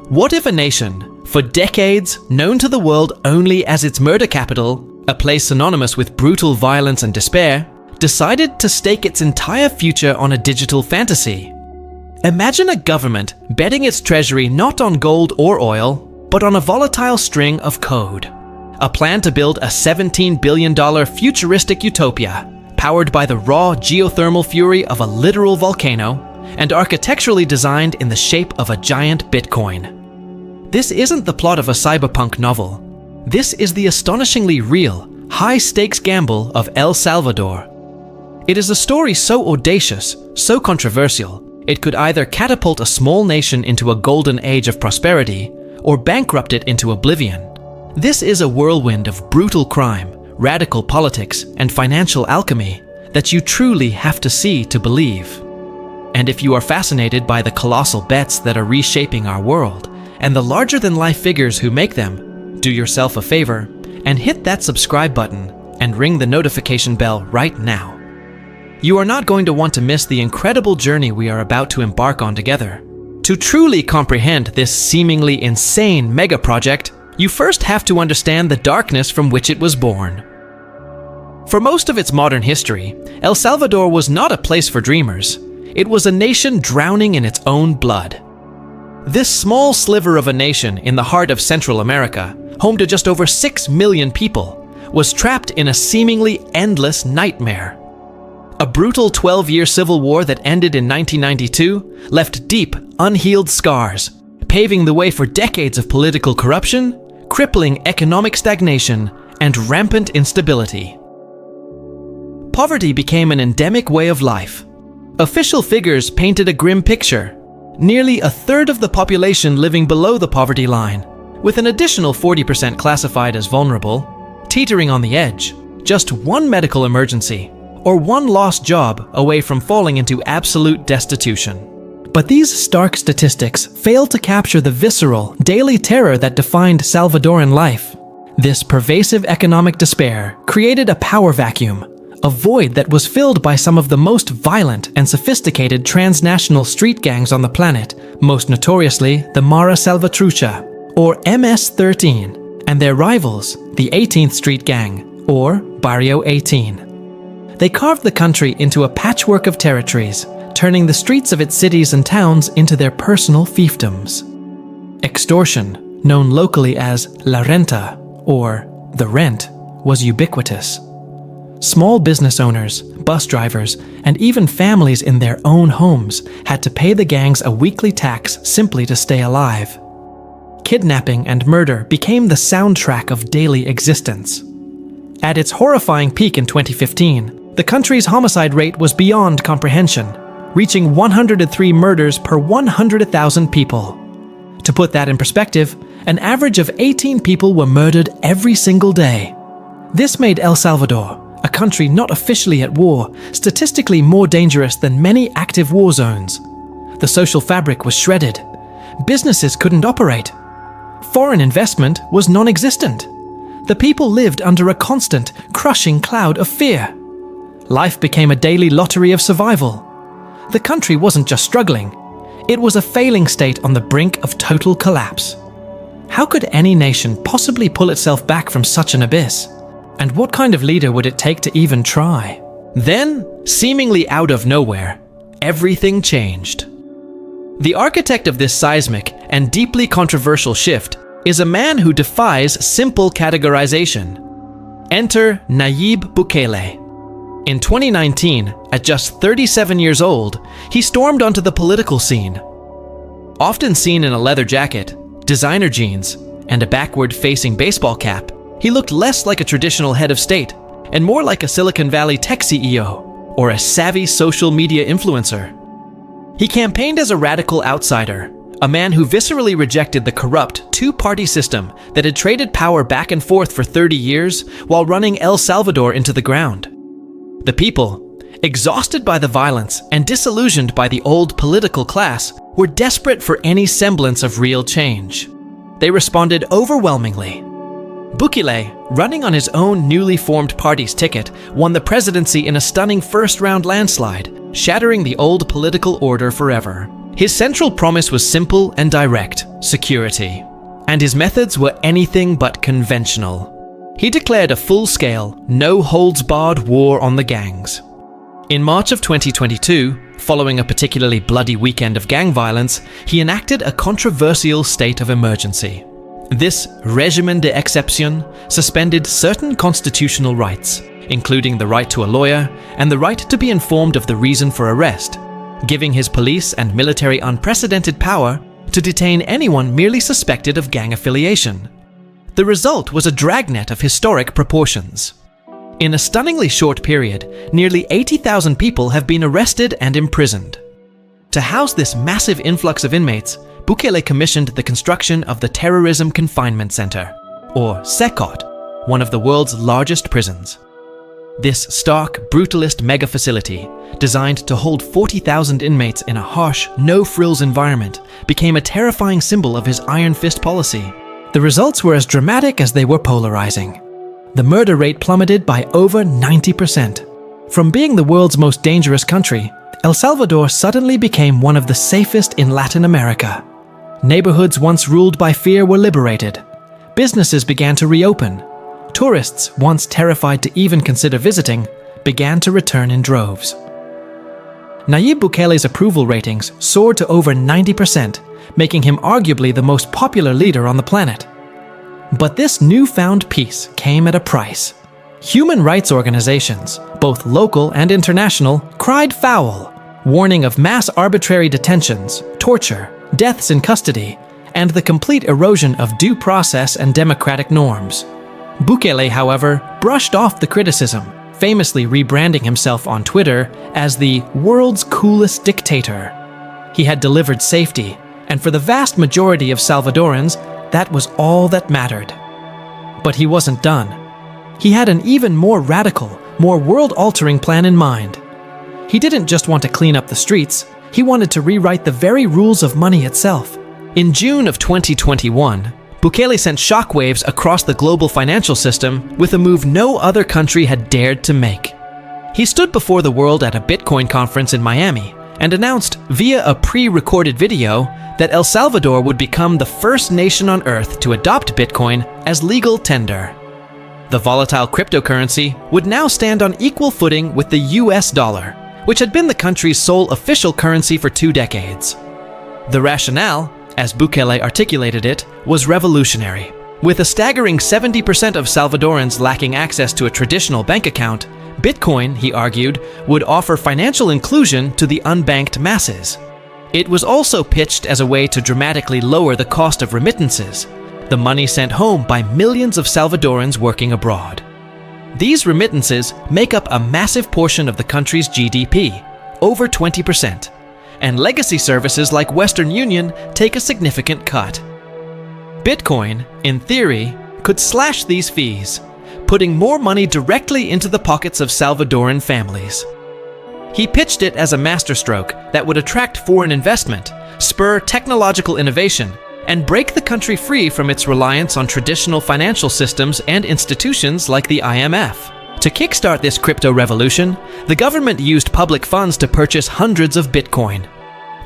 What if a nation, for decades known to the world only as its murder capital, a place synonymous with brutal violence and despair, decided to stake its entire future on a digital fantasy? Imagine a government betting its treasury not on gold or oil, but on a volatile string of code. A plan to build a $17 billion futuristic utopia, powered by the raw geothermal fury of a literal volcano, and architecturally designed in the shape of a giant Bitcoin. This isn't the plot of a cyberpunk novel. This is the astonishingly real, high-stakes gamble of El Salvador. It is a story so audacious, so controversial, it could either catapult a small nation into a golden age of prosperity, or bankrupt it into oblivion. This is a whirlwind of brutal crime, radical politics, and financial alchemy that you truly have to see to believe. And if you are fascinated by the colossal bets that are reshaping our world, and the larger-than-life figures who make them, do yourself a favor and hit that subscribe button and ring the notification bell right now. You are not going to want to miss the incredible journey we are about to embark on together. To truly comprehend this seemingly insane mega-project, you first have to understand the darkness from which it was born. For most of its modern history, El Salvador was not a place for dreamers. It was a nation drowning in its own blood. This small sliver of a nation in the heart of Central America, home to just over 6 million people, was trapped in a seemingly endless nightmare. A brutal 12-year civil war that ended in 1992 left deep, unhealed scars, paving the way for decades of political corruption, crippling economic stagnation, and rampant instability. Poverty became an endemic way of life. Official figures painted a grim picture. Nearly a third of the population living below the poverty line, with an additional 40% classified as vulnerable, teetering on the edge, just one medical emergency, or one lost job away from falling into absolute destitution. But these stark statistics fail to capture the visceral, daily terror that defined Salvadoran life. This pervasive economic despair created a power vacuum, a void that was filled by some of the most violent and sophisticated transnational street gangs on the planet, most notoriously the Mara Salvatrucha, or MS-13, and their rivals, the 18th Street Gang, or Barrio 18. They carved the country into a patchwork of territories, turning the streets of its cities and towns into their personal fiefdoms. Extortion, known locally as La Renta, or the rent, was ubiquitous. Small business owners, bus drivers, and even families in their own homes had to pay the gangs a weekly tax simply to stay alive. Kidnapping and murder became the soundtrack of daily existence. At its horrifying peak in 2015, the country's homicide rate was beyond comprehension, reaching 103 murders per 100,000 people. To put that in perspective, an average of 18 people were murdered every single day. This made El Salvador, a country not officially at war, statistically more dangerous than many active war zones. The social fabric was shredded. Businesses couldn't operate. Foreign investment was non-existent. The people lived under a constant, crushing cloud of fear. Life became a daily lottery of survival. The country wasn't just struggling. It was a failing state on the brink of total collapse. How could any nation possibly pull itself back from such an abyss? And what kind of leader would it take to even try? Then, seemingly out of nowhere, everything changed. The architect of this seismic and deeply controversial shift is a man who defies simple categorization. Enter Nayib Bukele. In 2019, at just 37 years old, he stormed onto the political scene. Often seen in a leather jacket, designer jeans, and a backward-facing baseball cap, he looked less like a traditional head of state and more like a Silicon Valley tech CEO or a savvy social media influencer. He campaigned as a radical outsider, a man who viscerally rejected the corrupt two-party system that had traded power back and forth for 30 years while running El Salvador into the ground. The people, exhausted by the violence and disillusioned by the old political class, were desperate for any semblance of real change. They responded overwhelmingly. Bukele, running on his own newly formed party's ticket, won the presidency in a stunning first-round landslide, shattering the old political order forever. His central promise was simple and direct: security. And his methods were anything but conventional. He declared a full-scale, no-holds-barred war on the gangs. In March of 2022, following a particularly bloody weekend of gang violence, he enacted a controversial state of emergency. This régime d'exception suspended certain constitutional rights, including the right to a lawyer and the right to be informed of the reason for arrest, giving his police and military unprecedented power to detain anyone merely suspected of gang affiliation. The result was a dragnet of historic proportions. In a stunningly short period, nearly 80,000 people have been arrested and imprisoned. To house this massive influx of inmates, Bukele commissioned the construction of the Terrorism Confinement Center, or SECOT, one of the world's largest prisons. This stark, brutalist mega-facility, designed to hold 40,000 inmates in a harsh, no-frills environment, became a terrifying symbol of his iron fist policy. The results were as dramatic as they were polarizing. The murder rate plummeted by over 90%. From being the world's most dangerous country, El Salvador suddenly became one of the safest in Latin America. Neighborhoods once ruled by fear were liberated. Businesses began to reopen. Tourists, once terrified to even consider visiting, began to return in droves. Nayib Bukele's approval ratings soared to over 90%, making him arguably the most popular leader on the planet. But this newfound peace came at a price. Human rights organizations, both local and international, cried foul, warning of mass arbitrary detentions, torture, deaths in custody, and the complete erosion of due process and democratic norms. Bukele, however, brushed off the criticism, famously rebranding himself on Twitter as the world's coolest dictator. He had delivered safety, and for the vast majority of Salvadorans, that was all that mattered. But he wasn't done. He had an even more radical, more world-altering plan in mind. He didn't just want to clean up the streets, he wanted to rewrite the very rules of money itself. In June of 2021, Bukele sent shockwaves across the global financial system with a move no other country had dared to make. He stood before the world at a Bitcoin conference in Miami and announced via a pre-recorded video that El Salvador would become the first nation on earth to adopt Bitcoin as legal tender. The volatile cryptocurrency would now stand on equal footing with the US dollar, which had been the country's sole official currency for 2 decades. The rationale, as Bukele articulated it, was revolutionary. With a staggering 70% of Salvadorans lacking access to a traditional bank account, Bitcoin, he argued, would offer financial inclusion to the unbanked masses. It was also pitched as a way to dramatically lower the cost of remittances, the money sent home by millions of Salvadorans working abroad. These remittances make up a massive portion of the country's GDP, over 20%, and legacy services like Western Union take a significant cut. Bitcoin, in theory, could slash these fees, putting more money directly into the pockets of Salvadoran families. He pitched it as a masterstroke that would attract foreign investment, spur technological innovation, and break the country free from its reliance on traditional financial systems and institutions like the IMF. To kickstart this crypto revolution, the government used public funds to purchase hundreds of Bitcoin.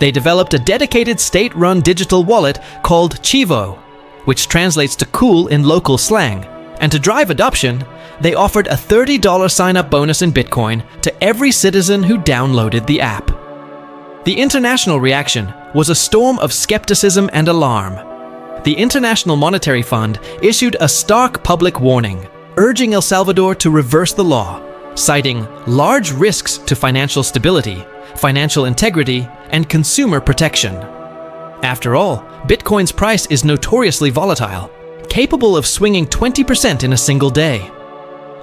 They developed a dedicated state-run digital wallet called Chivo, which translates to cool in local slang, and to drive adoption, they offered a $30 sign-up bonus in Bitcoin to every citizen who downloaded the app. The international reaction was a storm of skepticism and alarm. The International Monetary Fund issued a stark public warning, urging El Salvador to reverse the law, citing large risks to financial stability, financial integrity, and consumer protection. After all, Bitcoin's price is notoriously volatile, capable of swinging 20% in a single day.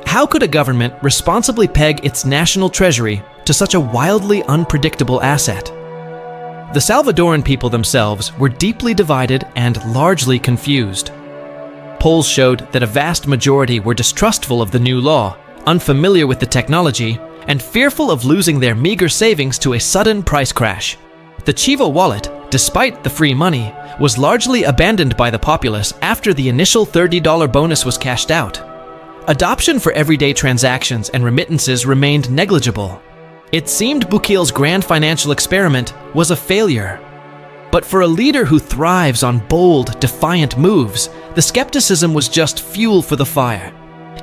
How could a government responsibly peg its national treasury to such a wildly unpredictable asset? The Salvadoran people themselves were deeply divided and largely confused. Polls showed that a vast majority were distrustful of the new law, unfamiliar with the technology, and fearful of losing their meager savings to a sudden price crash. The Chivo wallet, despite the free money, was largely abandoned by the populace after the initial $30 bonus was cashed out. Adoption for everyday transactions and remittances remained negligible. It seemed Bukele's grand financial experiment was a failure. But for a leader who thrives on bold, defiant moves, the skepticism was just fuel for the fire.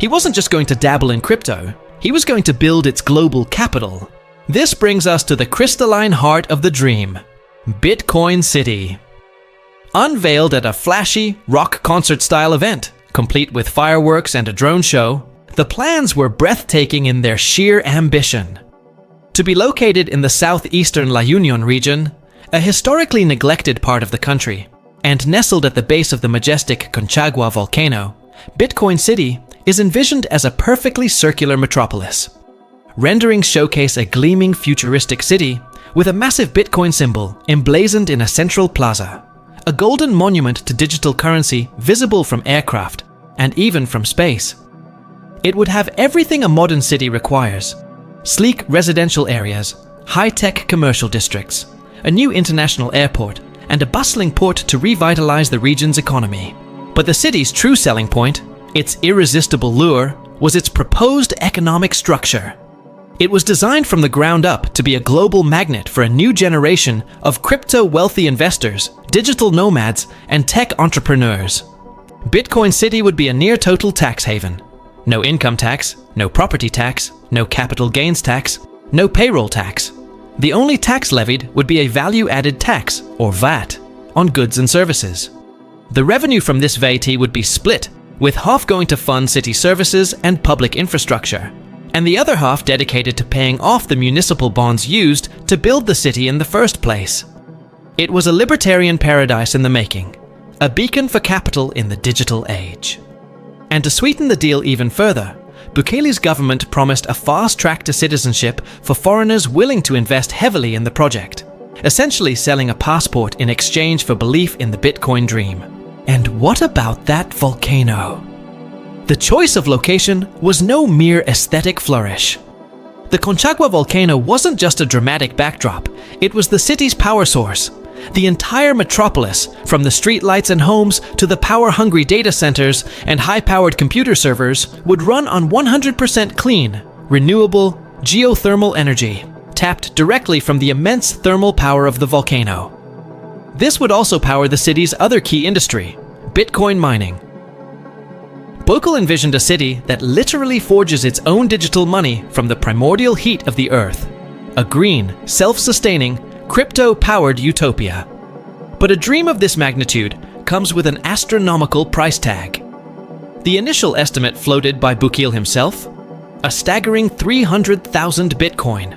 He wasn't just going to dabble in crypto, he was going to build its global capital. This brings us to the crystalline heart of the dream, Bitcoin City. Unveiled at a flashy, rock concert-style event, complete with fireworks and a drone show, the plans were breathtaking in their sheer ambition. To be located in the southeastern La Union region, a historically neglected part of the country, and nestled at the base of the majestic Concagua volcano, Bitcoin City is envisioned as a perfectly circular metropolis. Renderings showcase a gleaming futuristic city with a massive Bitcoin symbol emblazoned in a central plaza, a golden monument to digital currency visible from aircraft and even from space. It would have everything a modern city requires: sleek residential areas, high-tech commercial districts, a new international airport, and a bustling port to revitalize the region's economy. But the city's true selling point, its irresistible lure, was its proposed economic structure. It was designed from the ground up to be a global magnet for a new generation of crypto-wealthy investors, digital nomads, and tech entrepreneurs. Bitcoin City would be a near-total tax haven. No income tax, no property tax, no capital gains tax, no payroll tax. The only tax levied would be a value-added tax, or VAT, on goods and services. The revenue from this VAT would be split, with half going to fund city services and public infrastructure, and the other half dedicated to paying off the municipal bonds used to build the city in the first place. It was a libertarian paradise in the making, a beacon for capital in the digital age. And to sweeten the deal even further, Bukele's government promised a fast track to citizenship for foreigners willing to invest heavily in the project, essentially selling a passport in exchange for belief in the Bitcoin dream. And what about that volcano? The choice of location was no mere aesthetic flourish. The Concagua volcano wasn't just a dramatic backdrop, it was the city's power source. The entire metropolis, from the streetlights and homes to the power-hungry data centers and high-powered computer servers, would run on 100% clean, renewable, geothermal energy, tapped directly from the immense thermal power of the volcano. This would also power the city's other key industry, Bitcoin mining. Bukele envisioned a city that literally forges its own digital money from the primordial heat of the earth. A green, self-sustaining, crypto-powered utopia. But a dream of this magnitude comes with an astronomical price tag. The initial estimate floated by Bukele himself, a staggering 300,000 Bitcoin.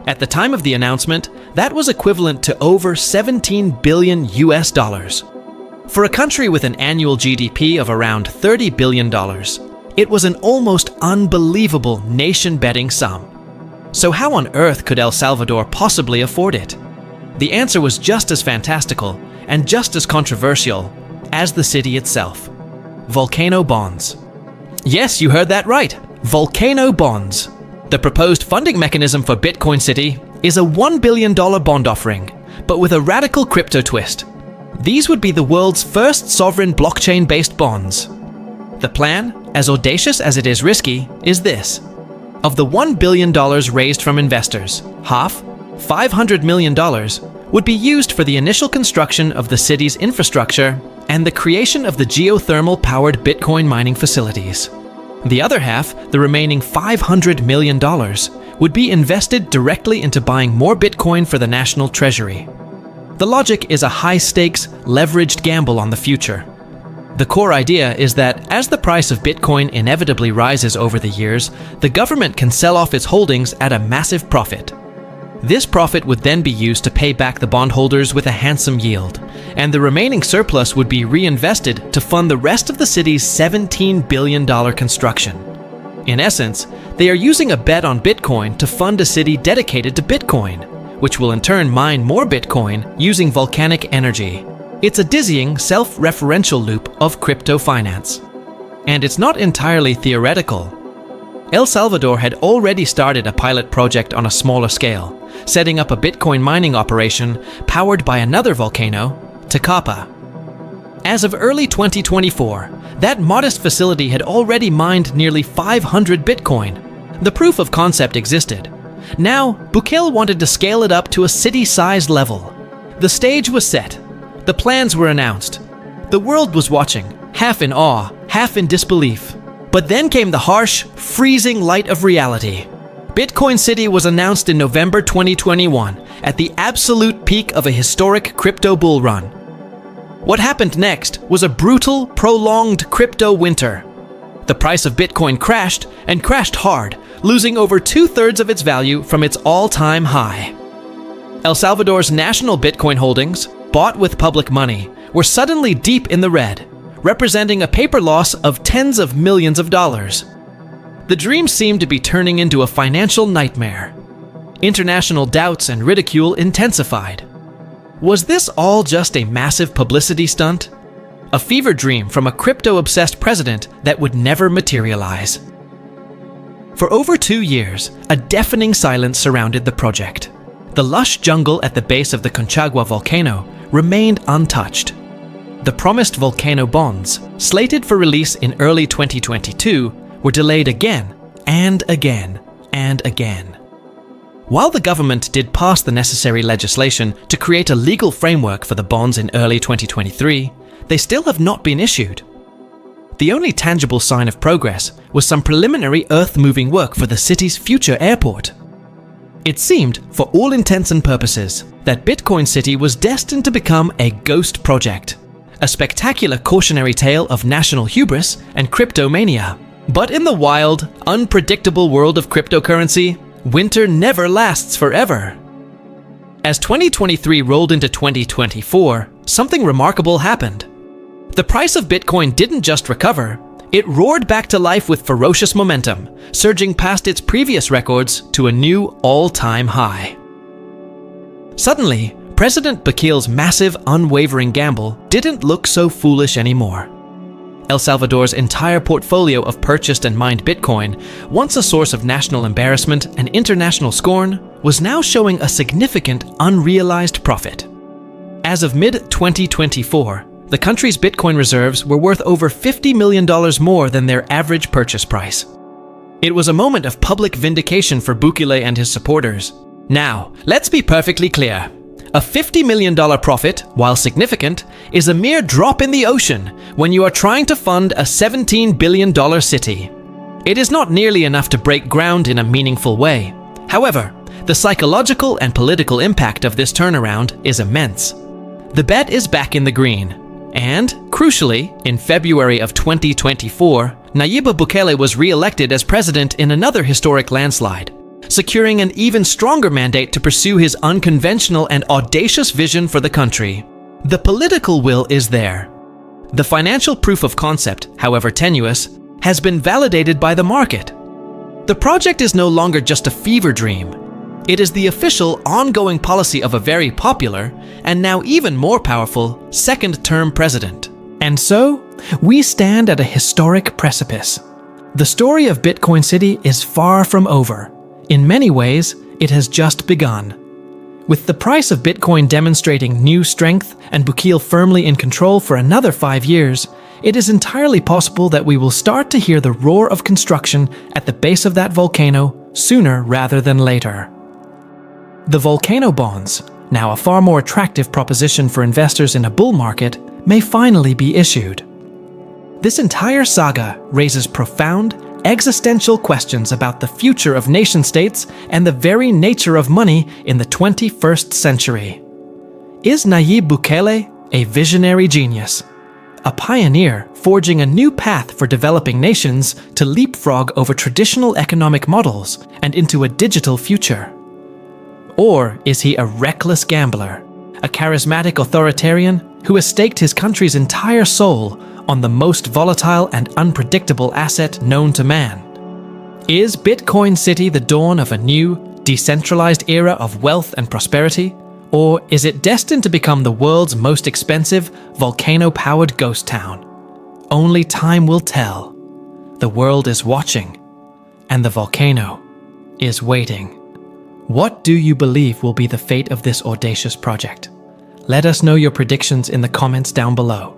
At the time of the announcement, that was equivalent to over 17 billion US dollars. For a country with an annual GDP of around $30 billion, it was an almost unbelievable nation-betting sum. So how on earth could El Salvador possibly afford it? The answer was just as fantastical and just as controversial as the city itself. Volcano bonds. Yes, you heard that right. Volcano bonds. The proposed funding mechanism for Bitcoin City is a $1 billion bond offering, but with a radical crypto twist. These would be the world's first sovereign blockchain-based bonds. The plan, as audacious as it is risky, is this. Of the $1 billion raised from investors, half, $500 million, would be used for the initial construction of the city's infrastructure and the creation of the geothermal-powered Bitcoin mining facilities. The other half, the remaining $500 million, would be invested directly into buying more Bitcoin for the national treasury. The logic is a high-stakes, leveraged gamble on the future. The core idea is that as the price of Bitcoin inevitably rises over the years, the government can sell off its holdings at a massive profit. This profit would then be used to pay back the bondholders with a handsome yield, and the remaining surplus would be reinvested to fund the rest of the city's $17 billion construction. In essence, they are using a bet on Bitcoin to fund a city dedicated to Bitcoin, which will in turn mine more Bitcoin using volcanic energy. It's a dizzying, self-referential loop of crypto finance. And it's not entirely theoretical. El Salvador had already started a pilot project on a smaller scale, setting up a Bitcoin mining operation powered by another volcano, Tecapa. As of early 2024, that modest facility had already mined nearly 500 Bitcoin. The proof of concept existed. Now, Bukele wanted to scale it up to a city-sized level. The stage was set. The plans were announced. The world was watching, half in awe, half in disbelief. But then came the harsh, freezing light of reality. Bitcoin City was announced in November 2021, at the absolute peak of a historic crypto bull run. What happened next was a brutal, prolonged crypto winter. The price of Bitcoin crashed, and crashed hard, losing over 2/3 of its value from its all-time high. El Salvador's national Bitcoin holdings, bought with public money, were suddenly deep in the red, representing a paper loss of tens of millions of dollars. The dream seemed to be turning into a financial nightmare. International doubts and ridicule intensified. Was this all just a massive publicity stunt? A fever dream from a crypto-obsessed president that would never materialize? For over 2 years, a deafening silence surrounded the project. The lush jungle at the base of the Concagua volcano remained untouched. The promised volcano bonds, slated for release in early 2022, were delayed again and again and again. While the government did pass the necessary legislation to create a legal framework for the bonds in early 2023, they still have not been issued. The only tangible sign of progress was some preliminary earth-moving work for the city's future airport. It seemed, for all intents and purposes, that Bitcoin City was destined to become a ghost project, a spectacular cautionary tale of national hubris and cryptomania. But in the wild, unpredictable world of cryptocurrency, winter never lasts forever. As 2023 rolled into 2024, something remarkable happened. The price of Bitcoin didn't just recover, it roared back to life with ferocious momentum, surging past its previous records to a new all-time high. Suddenly, President Bukele's massive, unwavering gamble didn't look so foolish anymore. El Salvador's entire portfolio of purchased and mined Bitcoin, once a source of national embarrassment and international scorn, was now showing a significant unrealized profit. As of mid-2024, the country's Bitcoin reserves were worth over $50 million more than their average purchase price. It was a moment of public vindication for Bukele and his supporters. Now, let's be perfectly clear. A $50 million profit, while significant, is a mere drop in the ocean when you are trying to fund a $17 billion city. It is not nearly enough to break ground in a meaningful way. However, the psychological and political impact of this turnaround is immense. The bet is back in the green. And, crucially, in February of 2024, Nayib Bukele was re-elected as president in another historic landslide, securing an even stronger mandate to pursue his unconventional and audacious vision for the country. The political will is there. The financial proof of concept, however tenuous, has been validated by the market. The project is no longer just a fever dream. It is the official, ongoing policy of a very popular, and now even more powerful, second-term president. And so, we stand at a historic precipice. The story of Bitcoin City is far from over. In many ways, it has just begun. With the price of Bitcoin demonstrating new strength and Bukele firmly in control for another 5 years, it is entirely possible that we will start to hear the roar of construction at the base of that volcano sooner rather than later. The volcano bonds, now a far more attractive proposition for investors in a bull market, may finally be issued. This entire saga raises profound, existential questions about the future of nation-states and the very nature of money in the 21st century. Is Nayib Bukele a visionary genius, a pioneer forging a new path for developing nations to leapfrog over traditional economic models and into a digital future? Or is he a reckless gambler, a charismatic authoritarian who has staked his country's entire soul on the most volatile and unpredictable asset known to man? Is Bitcoin City the dawn of a new, decentralized era of wealth and prosperity? Or is it destined to become the world's most expensive, volcano-powered ghost town? Only time will tell. The world is watching, and the volcano is waiting. What do you believe will be the fate of this audacious project? Let us know your predictions in the comments down below.